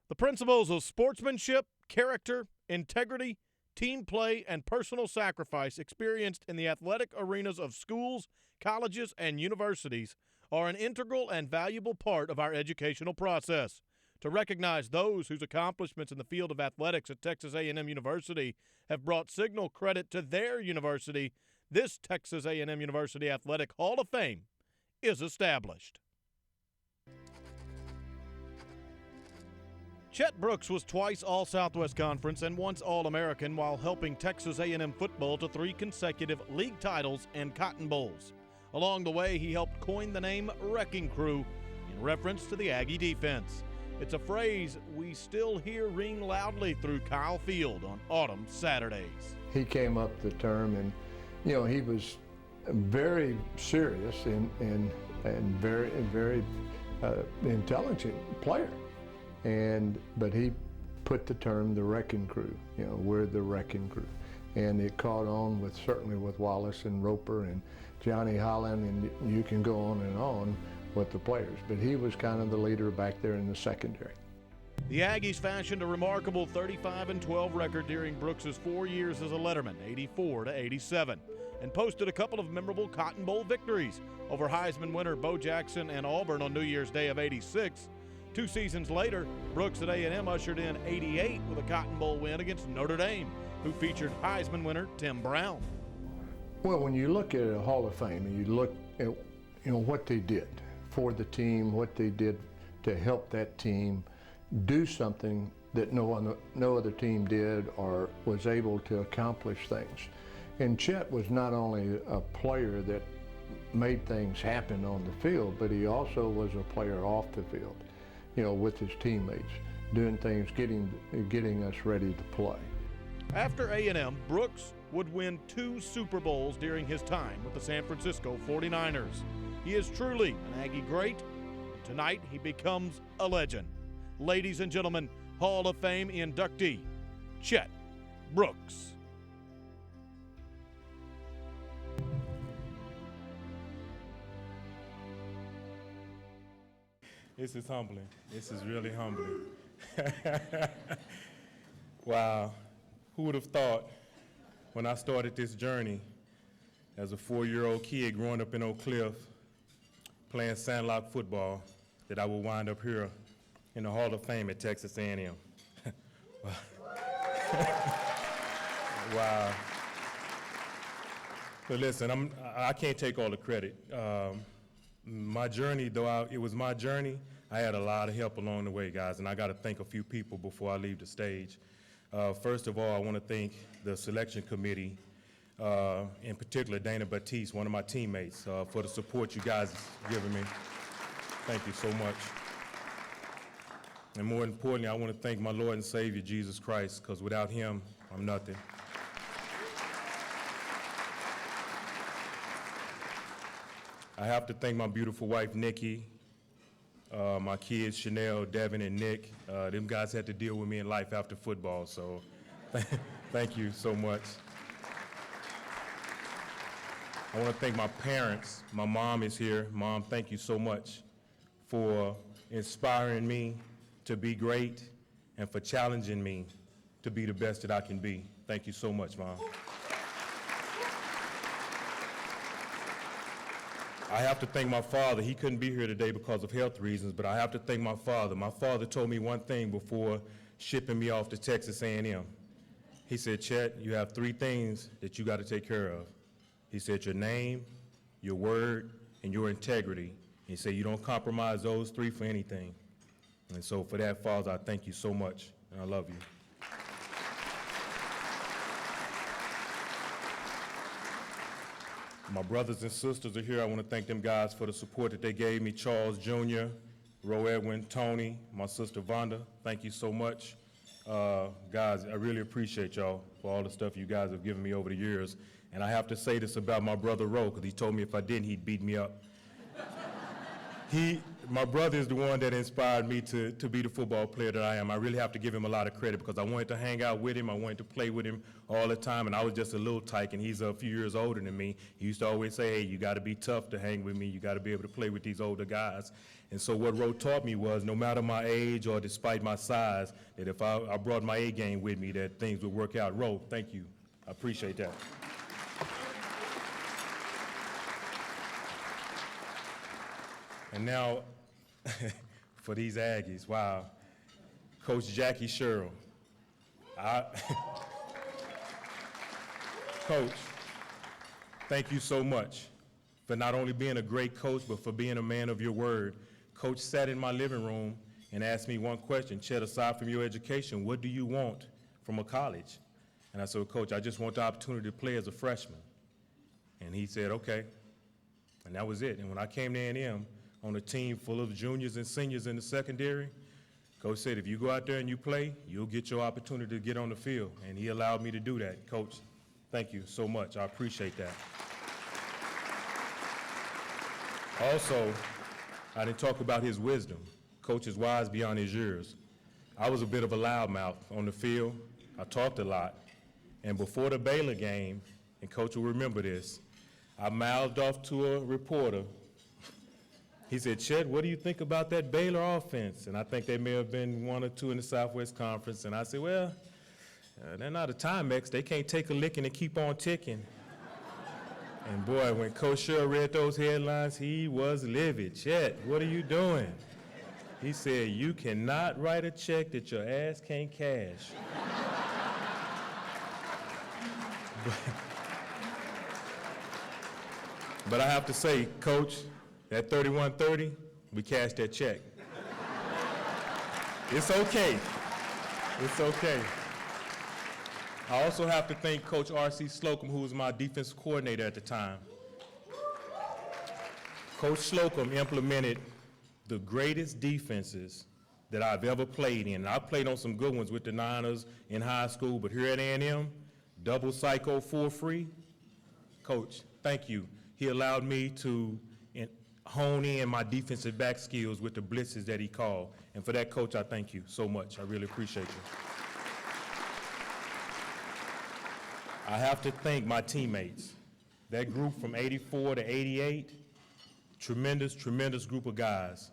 The principles of sportsmanship, character, integrity, team play, and personal sacrifice experienced in the athletic arenas of schools, colleges, and universities are an integral and valuable part of our educational process. To recognize those whose accomplishments in the field of athletics at Texas A&M University have brought signal credit to their university, this Texas A&M University Athletic Hall of Fame is established. Chet Brooks was twice All-Southwest Conference and once All-American while helping Texas A&M football to 3 consecutive league titles and Cotton Bowls. Along the way, he helped coin the name Wrecking Crew in reference to the Aggie defense. It's a phrase we still hear ring loudly through Kyle Field on autumn Saturdays. He came up with the term, and he was a very serious and very intelligent player. But he put the term the Wrecking Crew. We're the Wrecking Crew, and it caught on certainly with Wallace and Roper and Johnny Holland, and you can go on with the players. But he was kind of the leader back there in the secondary. The Aggies fashioned a remarkable 35-12 record during Brooks' 4 years as a letterman, 84-87, and posted a couple of memorable Cotton Bowl victories over Heisman winner Bo Jackson and Auburn on New Year's Day of '86. 2 seasons later, Brooks at A&M ushered in '88 with a Cotton Bowl win against Notre Dame, who featured Heisman winner Tim Brown. Well, when you look at a Hall of Fame and you look at what they did for the team, what they did to help that team do something that no other team did or was able to accomplish things. And Chet was not only a player that made things happen on the field, but he also was a player off the field, with his teammates, doing things, getting us ready to play. After A&M, Brooks would win 2 Super Bowls during his time with the San Francisco 49ers. He is truly an Aggie great, and tonight he becomes a legend. Ladies and gentlemen, Hall of Fame inductee, Chet Brooks. This is humbling. This is really humbling. Wow. Who would have thought when I started this journey as a 4-year-old kid growing up in Oak Cliff playing sandlot football that I would wind up here in the Hall of Fame at Texas A&M. Wow. But listen, I can't take all the credit. My journey, though it was my journey, I had a lot of help along the way, guys, and I got to thank a few people before I leave the stage. First of all, I want to thank the selection committee, in particular Dana Batiste, one of my teammates, for the support you guys have given me. Thank you so much. And more importantly, I want to thank my Lord and Savior, Jesus Christ, because without him, I'm nothing. I have to thank my beautiful wife, Nikki, my kids, Chanel, Devin, and Nick. Them guys had to deal with me in life after football, so thank you so much. I want to thank my parents. My mom is here. Mom, thank you so much for inspiring me to be great and for challenging me to be the best that I can be. Thank you so much, Mom. I have to thank my father. He couldn't be here today because of health reasons, but I have to thank my father. My father told me one thing before shipping me off to Texas A&M. He said, Chet, you have 3 things that you got to take care of. He said your name, your word, and your integrity. He said you don't compromise those 3 for anything. And so for that, Father, I thank you so much, and I love you. My brothers and sisters are here. I want to thank them guys for the support that they gave me. Charles Jr., Ro Edwin, Tony, my sister Vonda, thank you so much. Guys, I really appreciate y'all for all the stuff you guys have given me over the years. And I have to say this about my brother Ro, because he told me if I didn't, he'd beat me up. my brother is the one that inspired me to be the football player that I am. I really have to give him a lot of credit because I wanted to hang out with him. I wanted to play with him all the time, and I was just a little tyke, and he's a few years older than me. He used to always say, hey, you got to be tough to hang with me. You got to be able to play with these older guys. And so what Ro taught me was no matter my age or despite my size, that if I brought my A game with me, that things would work out. Ro, thank you. I appreciate that. And now, for these Aggies, wow. Coach Jackie Sherrill. Coach, thank you so much for not only being a great coach, but for being a man of your word. Coach sat in my living room and asked me one question, Chet, aside from your education, what do you want from a college? And I said, well, Coach, I just want the opportunity to play as a freshman. And he said, okay. And that was it. And when I came to A&M, on a team full of juniors and seniors in the secondary, Coach said, if you go out there and you play, you'll get your opportunity to get on the field. And he allowed me to do that. Coach, thank you so much. I appreciate that. Also, I didn't talk about his wisdom. Coach is wise beyond his years. I was a bit of a loudmouth on the field. I talked a lot. And before the Baylor game, and Coach will remember this, I mouthed off to a reporter. He said, Chet, what do you think about that Baylor offense? And I think they may have been 1 or 2 in the Southwest Conference. And I said, well, they're not a Timex. They can't take a licking and keep on ticking. And boy, when Coach Sherrill read those headlines, he was livid. Chet, what are you doing? He said, you cannot write a check that your ass can't cash. But I have to say, Coach, that 3130, we cashed that check. It's okay. It's okay. I also have to thank Coach R.C. Slocum, who was my defensive coordinator at the time. Coach Slocum implemented the greatest defenses that I've ever played in. I played on some good ones with the Niners in high school, but here at A&M, double psycho, full free. Coach, thank you. He allowed me to hone in my defensive back skills with the blitzes that he called. And for that, Coach, I thank you so much. I really appreciate you. I have to thank my teammates. That group from 84 to 88, tremendous, tremendous group of guys.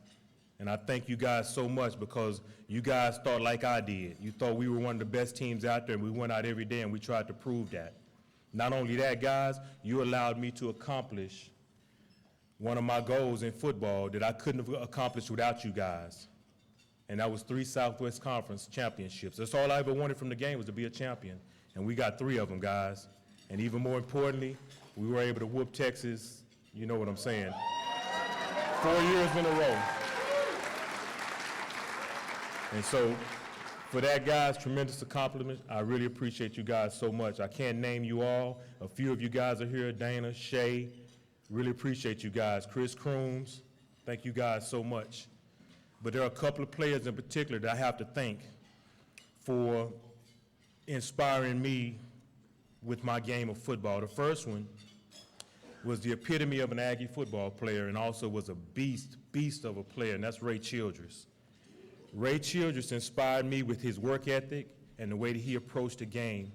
And I thank you guys so much because you guys thought like I did. You thought we were one of the best teams out there, and we went out every day and we tried to prove that. Not only that, guys, you allowed me to accomplish one of my goals in football that I couldn't have accomplished without you guys. And that was 3 Southwest Conference championships. That's all I ever wanted from the game, was to be a champion. And we got 3 of them, guys. And even more importantly, we were able to whoop Texas, you know what I'm saying, 4 years in a row. And so for that, guys, tremendous accomplishment. I really appreciate you guys so much. I can't name you all. A few of you guys are here, Dana, Shay. Really appreciate you guys. Chris Crooms, thank you guys so much. But there are a couple of players in particular that I have to thank for inspiring me with my game of football. The first one was the epitome of an Aggie football player and also was a beast of a player, and that's Ray Childress. Ray Childress inspired me with his work ethic and the way that he approached the game.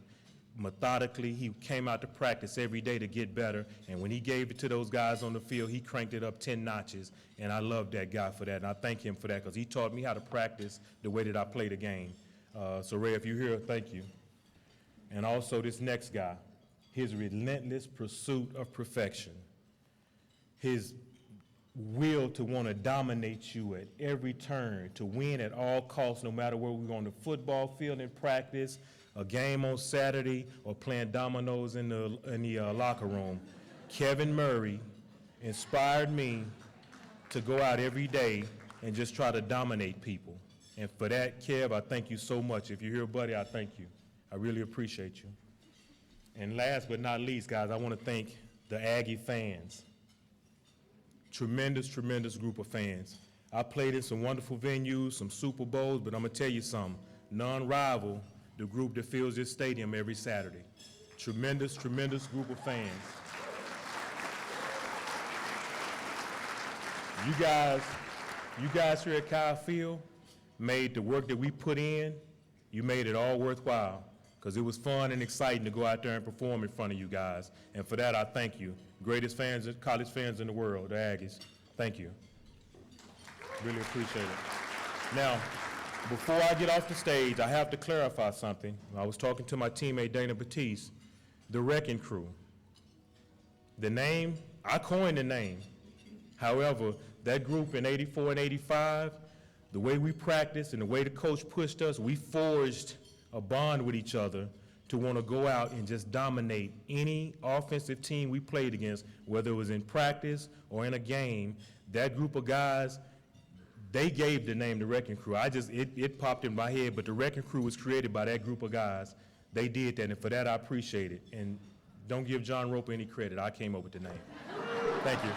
Methodically, he came out to practice every day to get better, and when he gave it to those guys on the field, he cranked it up 10 notches, and I love that guy for that, and I thank him for that because he taught me how to practice the way that I play the game. So Ray, if you're here, thank you. And also this next guy, his relentless pursuit of perfection, his will to want to dominate you at every turn, to win at all costs, no matter where we're on the football field in practice, a game on Saturday, or playing dominoes in the locker room. Kevin Murray inspired me to go out every day and just try to dominate people. And for that, Kev, I thank you so much. If you're here, buddy, I thank you. I really appreciate you. And last but not least, guys, I want to thank the Aggie fans. Tremendous, tremendous group of fans. I played in some wonderful venues, some Super Bowls, but I'm going to tell you something. Non-rival the group that fills this stadium every Saturday. Tremendous, tremendous group of fans. You guys here at Kyle Field made the work that we put in, you made it all worthwhile, because it was fun and exciting to go out there and perform in front of you guys. And for that, I thank you. Greatest fans, college fans in the world, the Aggies. Thank you. Really appreciate it. Now, before I get off the stage, I have to clarify something. I was talking to my teammate Dana Batiste, the Wrecking Crew. The name, I coined the name. However, that group in '84 and '85, the way we practiced and the way the coach pushed us, we forged a bond with each other to want to go out and just dominate any offensive team we played against, whether it was in practice or in a game. That group of guys, they gave the name the Wrecking Crew. It popped in my head, but the Wrecking Crew was created by that group of guys. They did that, and for that I appreciate it. And don't give John Roper any credit. I came up with the name. Thank you.